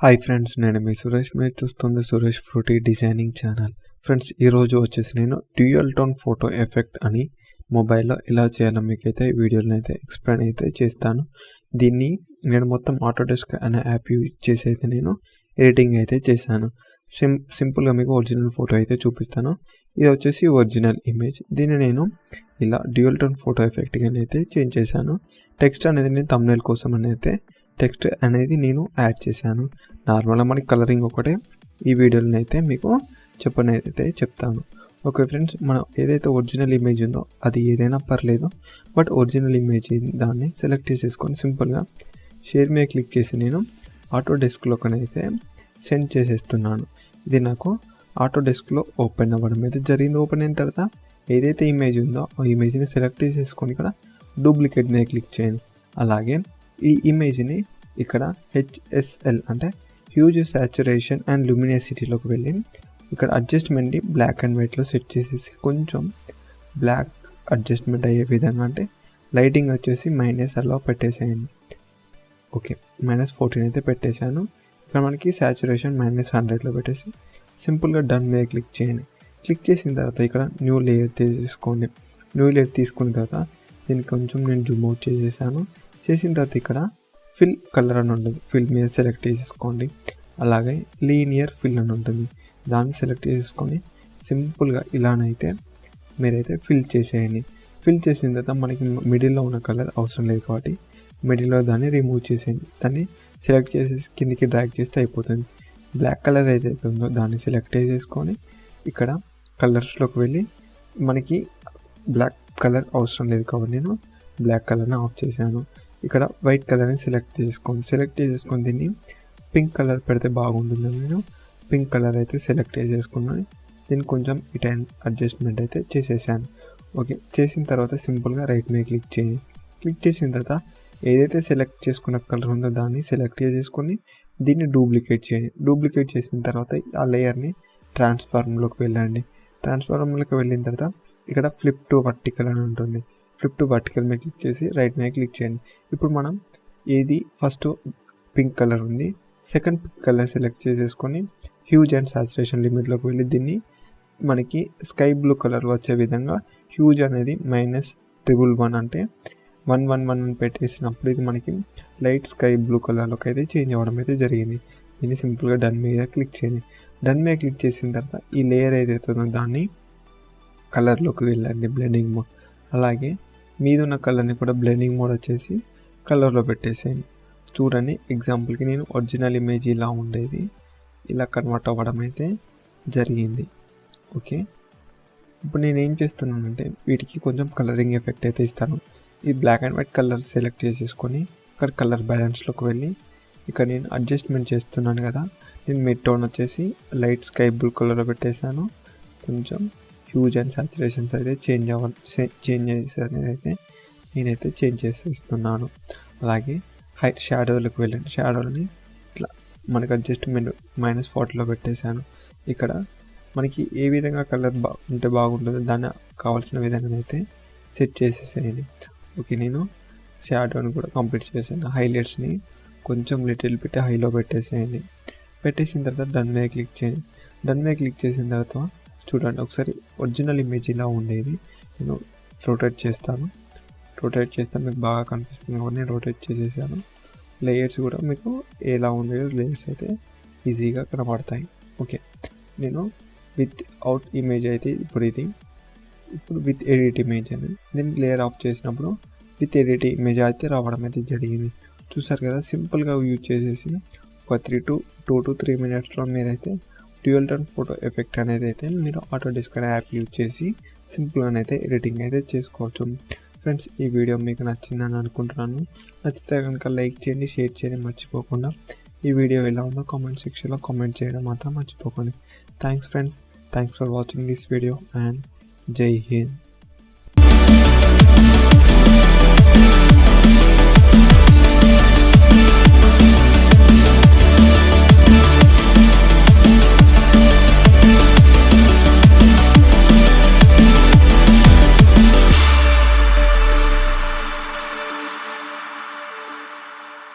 Hi friends, నేను మీ సురేష్. మీరు చూస్తుంది SureshFruite డిజైనింగ్ ఛానల్. ఫ్రెండ్స్, ఈరోజు వచ్చేసి నేను డ్యూయల్ టోన్ ఫోటో ఎఫెక్ట్ అని మొబైల్లో ఎలా చేయాలో మీకైతే వీడియోలో అయితే ఎక్స్ప్లెయిన్ అయితే చేస్తాను. దీన్ని నేను మొత్తం ఆటోడెస్క్ అనే యాప్ యూజ్ చేసి అయితే నేను ఎడిటింగ్ అయితే చేశాను. సింపుల్గా మీకు ఒరిజినల్ ఫోటో అయితే చూపిస్తాను. ఇది వచ్చేసి ఒరిజినల్ ఇమేజ్. దీన్ని నేను ఇలా డ్యూయల్ టోన్ ఫోటో ఎఫెక్ట్గా అయితే చేంజ్ చేశాను. టెక్స్ట్ అనేది నేను థంబ్నెయిల్ కోసం అయితే టెక్స్ట్ అనేది నేను యాడ్ చేశాను. నార్మల్గా మనకి కలరింగ్ ఒకటే ఈ వీడియోలో అయితే మీకు చెప్తాను. ఓకే ఫ్రెండ్స్, మనం ఏదైతే ఒరిజినల్ ఇమేజ్ ఉందో అది ఏదైనా పర్లేదు, బట్ ఒరిజినల్ ఇమేజ్ దాన్ని సెలెక్ట్ చేసేసుకొని సింపుల్గా షేర్ మీద క్లిక్ చేసి నేను ఆటోడెస్క్లోకి అయితే సెండ్ చేసేస్తున్నాను. ఇది నాకు ఆటోడెస్క్లో ఓపెన్ అవ్వడం అయితే జరిగింది. ఓపెన్ అయిన తర్వాత ఏదైతే ఇమేజ్ ఉందో ఆ ఇమేజ్ని సెలెక్ట్ చేసేసుకొని ఇక్కడ డూప్లికేట్ మీద క్లిక్ చేయండి. అలాగే ఈ ఇమేజ్ని ఇక్కడ HSL అంటే హ్యూజ్ సాచురేషన్ అండ్ ల్యూమినోసిటీలోకి వెళ్ళి ఇక్కడ అడ్జస్ట్మెంట్ని బ్లాక్ అండ్ వైట్లో సెట్ చేసేసి కొంచెం బ్లాక్ అడ్జస్ట్మెంట్ అయ్యే విధంగా, అంటే లైటింగ్ వచ్చేసి మైనస్ అలా పెట్టేసేయండి. ఓకే, -14 అయితే పెట్టేశాను. ఇక్కడ మనకి సాచురేషన్ -100లో పెట్టేసి సింపుల్గా డన్ మీద క్లిక్ చేయండి. క్లిక్ చేసిన తర్వాత ఇక్కడ న్యూ లేయర్ తీసుకోండి. న్యూ లేయర్ తీసుకున్న తర్వాత దీన్ని కొంచెం నేను జూమ్ అవుట్ చేసేసాను. చేసిన తర్వాత ఇక్కడ ఫిల్ కలర్ అని ఉంటుంది, ఫిల్ మీద సెలెక్ట్ చేసేసుకోండి. అలాగే లీనియర్ ఫిల్ అని ఉంటుంది, దాన్ని సెలెక్ట్ చేసుకొని సింపుల్గా ఇలానైతే మీరైతే ఫిల్ చేసేయండి. ఫిల్ చేసిన తర్వాత మనకి మిడిల్లో ఉన్న కలర్ అవసరం లేదు కాబట్టి మిడిల్లో దాన్ని రిమూవ్ చేసేయండి. దాన్ని సెలెక్ట్ చేసేసి కిందికి డ్రాగ్ చేస్తే అయిపోతుంది. బ్లాక్ కలర్ ఏదైతే ఉందో దాన్ని సెలెక్ట్ చేసేసుకొని ఇక్కడ కలర్స్లోకి వెళ్ళి మనకి బ్లాక్ కలర్ అవసరం లేదు కాబట్టి నేను బ్లాక్ కలర్ని ఆఫ్ చేశాను. ఇక్కడ వైట్ కలర్ని సెలెక్ట్ చేసేసుకొని దీన్ని పింక్ కలర్ పెడితే బాగుంటుందని నేను పింక్ కలర్ అయితే సెలెక్ట్ చేసేసుకున్నాను. దీన్ని కొంచెం ఇట్ అడ్జస్ట్మెంట్ అయితే చేసేసాను. ఓకే, చేసిన తర్వాత సింపుల్గా రైట్ మీద క్లిక్ చేయండి. క్లిక్ చేసిన తర్వాత ఏదైతే సెలెక్ట్ చేసుకున్న కలర్ ఉందో దాన్ని సెలెక్ట్ చేసేసుకొని దీన్ని డూప్లికేట్ చేయండి. డూప్లికేట్ చేసిన తర్వాత ఆ లేయర్ని ట్రాన్స్ఫార్మ్లోకి వెళ్ళండి. ట్రాన్స్ఫార్మ్లోకి వెళ్ళిన తర్వాత ఇక్కడ ఫ్లిప్ టు వర్టికల్ అని ఉంటుంది. ఫ్లిప్ టు వర్టికల్ మీద క్లిక్ చేసి రైట్ మీద క్లిక్ చేయండి. ఇప్పుడు మనం ఏది ఫస్ట్ పింక్ కలర్ ఉంది, సెకండ్ పింక్ కలర్ సెలెక్ట్ చేసేసుకొని హ్యూజ్ అండ్ సాచురేషన్ లిమిట్లోకి వెళ్ళి దీన్ని మనకి స్కై బ్లూ కలర్ వచ్చే విధంగా హ్యూజ్ అనేది -111 అంటే 111 అని పెట్టేసినప్పుడు ఇది మనకి లైట్ స్కై బ్లూ కలర్లోకి అయితే చేంజ్ అవ్వడం అయితే జరిగింది. దీన్ని సింపుల్గా డన్ మీద క్లిక్ చేయండి. డన్ మీద క్లిక్ చేసిన తర్వాత ఈ లేయర్ ఏదైతే ఉందో దాన్ని కలర్లోకి వెళ్ళండి, బ్లెండింగ్ మోడ్. అలాగే మీద ఉన్న కలర్ని కూడా బ్లెండింగ్ మోడ్ వచ్చేసి కలర్లో పెట్టేసేయండి. చూడండి, ఎగ్జాంపుల్కి నేను ఒరిజినల్ ఇమేజ్ ఇలా ఉండేది, ఇలా కన్వర్ట్ అవ్వడం అయితే జరిగింది. ఓకే, ఇప్పుడు నేను ఏం చేస్తున్నానంటే వీటికి కొంచెం కలరింగ్ ఎఫెక్ట్ అయితే ఇస్తాను. ఈ black and white colour select చేసేసుకొని ఇక్కడ కలర్ బ్యాలెన్స్లోకి వెళ్ళి ఇక్కడ నేను అడ్జస్ట్మెంట్ చేస్తున్నాను కదా, నేను మిడ్ టోన్ వచ్చేసి లైట్ స్కై బ్లూ కలర్లో పెట్టేశాను. కొంచెం హ్యూజ్ అండ్ సాచురేషన్స్ అయితే చేంజ్ చేసేది అయితే నేనైతే చేంజ్ చేసేస్తున్నాను. అలాగే హైట్ షాడోలకు వెళ్ళండి. షాడోని ఇట్లా మనకి అడ్జస్ట్మెంట్ -40లో పెట్టేశాను. ఇక్కడ మనకి ఏ విధంగా కలర్ ఉంటే బాగుంటుందో దాన్ని కావాల్సిన విధంగా అయితే సెట్ చేసేసేయండి. ఓకే, నేను షాడోని కూడా కంప్లీట్ చేశాను. హైలైట్స్ని కొంచెం లిటిల్ బిట్ హైలో పెట్టేసేయండి. పెట్టేసిన తర్వాత డన్ మీద క్లిక్ చేయండి. డన్ మీద క్లిక్ చేసిన తర్వాత చూడండి, ఒకసారి ఒరిజినల్ ఇమేజ్ ఇలా ఉండేది. నేను రొటేట్ చేస్తాను. రొటేట్ చేస్తే మీకు బాగా కనిపిస్తుంది కాబట్టి నేను రొటేట్ చేసేసాను. లేయర్స్ కూడా మీకు ఎలా ఉండేదో లేయర్స్ అయితే ఈజీగా కనబడతాయి. ఓకే, నేను విత్ అవుట్ ఇమేజ్ అయితే ఇప్పుడు విత్ ఎడిట్ ఇమేజ్ అని దీన్ని లేయర్ ఆఫ్ చేసినప్పుడు విత్ ఎడిట్ ఇమేజ్ అయితే రావడం అయితే జరిగింది. చూసారు కదా, సింపుల్గా యూజ్ చేసేసి ఒక 2 to 3 minutesలో మీరైతే డ్యూయల్ టోన్ ఫోటో ఎఫెక్ట్ అనేది అయితే మీరు ఆటోడెస్క్ అనే యాప్ యూజ్ చేసి సింపుల్గానైతే ఎడిటింగ్ అయితే చేసుకోవచ్చు. ఫ్రెండ్స్, ఈ వీడియో మీకు నచ్చిందని అనుకుంటున్నాను. నచ్చితే కనుక లైక్ చేయండి, షేర్ చేయండి మర్చిపోకుండా. ఈ వీడియో ఎలా ఉందో కామెంట్ సెక్షన్లో కామెంట్ చేయడం మాత్రం మర్చిపోకండి. Thanks friends, thanks for watching this video and జై హింద్.